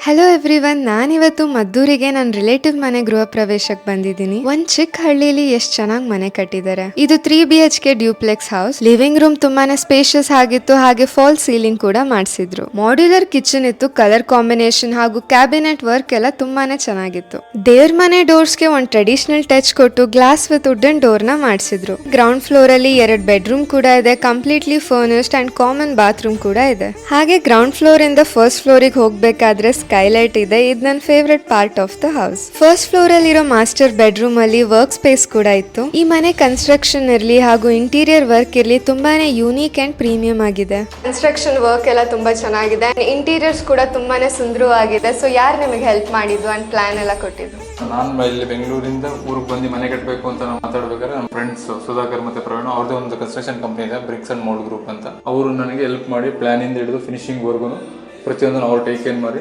Hello everyone, ನಾನಿವತ್ತು ಮದ್ದೂರಿಗೆ ನನ್ನ relative ಮನೆ ಗೃಹ ಪ್ರವೇಶಕ್ಕೆ ಬಂದಿದ್ದೀನಿ. ಒಂದ್ ಚಿಕ್ಕ ಹಳ್ಳಿಲಿ ಎಷ್ಟ್ ಚೆನ್ನಾಗಿ ಮನೆ ಕಟ್ಟಿದ್ದಾರೆ. ಇದು 3 BHK duplex house. Living room ತುಂಬಾನೇ ಸ್ಪೇಷಿಯಸ್ ಆಗಿತ್ತು, ಹಾಗೆ ಫಾಲ್ ಸೀಲಿಂಗ್ ಕೂಡ ಮಾಡಿಸಿದ್ರು. ಮಾಡ್ಯುಲರ್ ಕಿಚನ್ ಇತ್ತು, ಕಲರ್ ಕಾಂಬಿನೇಷನ್ ಹಾಗೂ ಕ್ಯಾಬಿನೆಟ್ ವರ್ಕ್ ಎಲ್ಲ ತುಂಬಾನೇ ಚೆನ್ನಾಗಿತ್ತು. ದೇವ್ರ ಮನೆ ಡೋರ್ಸ್ಗೆ ಒಂದು ಟ್ರೆಡಿಷನಲ್ ಟಚ್ ಕೊಟ್ಟು ಗ್ಲಾಸ್ ವಿತ್ ವುಡನ್ ಡೋರ್ ನ ಮಾಡಿಸಿದ್ರು. ಗ್ರೌಂಡ್ ಫ್ಲೋರ್ ಅಲ್ಲಿ 2 ಬೆಡ್ರೂಮ್ ಕೂಡ ಇದೆ, completely furnished and common bathroom ಕೂಡ ಇದೆ. ಹಾಗೆ ಗ್ರೌಂಡ್ ಫ್ಲೋರ್ ಇಂದ ಫಸ್ಟ್ ಫ್ಲೋರಿಗೆ ಹೋಗ್ಬೇಕಾದ್ರೆ ಸ್ಕೈಲೈಟ್ ಇದೆ. ಇದು ನನ್ನ favourite part of the house. First floor ಅಲ್ಲಿ ಇರೋ ಮಾಸ್ಟರ್ ಬೆಡ್ರೂಮ್ ಅಲ್ಲಿ ವರ್ಕ್ ಸ್ಪೇಸ್ ಕೂಡ ಇತ್ತು. ಈ ಮನೆ ಕನ್ಸ್ಟ್ರಕ್ಷನ್ ಇರ್ಲಿ ಹಾಗೂ ಇಂಟೀರಿಯರ್ ವರ್ಕ್ ಇರ್ಲಿ ತುಂಬಾನೇ ಯೂನಿಕ್ ಅಂಡ್ ಪ್ರೀಮಿಯಂ ಆಗಿದೆ. ಕನ್ಸ್ಟ್ರಕ್ಷನ್ ವರ್ಕ್ ಎಲ್ಲ ತುಂಬಾ ಚೆನ್ನಾಗಿದೆ, ಇಂಟೀರಿಯರ್ಸ್ ಕೂಡ ತುಂಬಾನೇ ಸುಂದರವಾಗಿದೆ. ಸೊ ಯಾರು ನಿಮಗೆ ಹೆಲ್ಪ್ ಮಾಡಿದ್ದು ಅಂಡ್ ಪ್ಲಾನ್ ಎಲ್ಲ ಕೊಟ್ಟಿದ್ದು? ನಾನು ಇಲ್ಲಿ ಬೆಂಗಳೂರಿಂದ ಊರಿಗೆ ಬಂದು ಮನೆ ಕಟ್ಟಬೇಕು ಅಂತ ನಾವು ಮಾತಾಡ್ಬೇಕಾದ್ರೆ ನಮ್ಮ ಫ್ರೆಂಡ್ಸ್ ಸುಧಾಕರ್ ಮತ್ತೆ ಪ್ರವೀಣ್ ಅವ್ರದ್ದು ಒಂದು ಕನ್ಸ್ಟ್ರಕ್ಷನ್ ಕಂಪನಿ ಇದೆ, ಬ್ರಿಕ್ಸ್ ಅಂಡ್ ಮೋಲ್ಡ್ ಗ್ರೂಪ್ ಅಂತ. ಅವರು ನನಗೆ ಹೆಲ್ಪ್ ಮಾಡಿ ಪ್ಲಾನ್ ಇಂದ ಹಿಡಿದು ಫಿನಿಶಿಂಗ್ ವರ್ಗು ಪ್ರತಿಯೊಂದು ಅವ್ರು ಟೇಕ್ ಕೇರ್ ಮಾಡಿ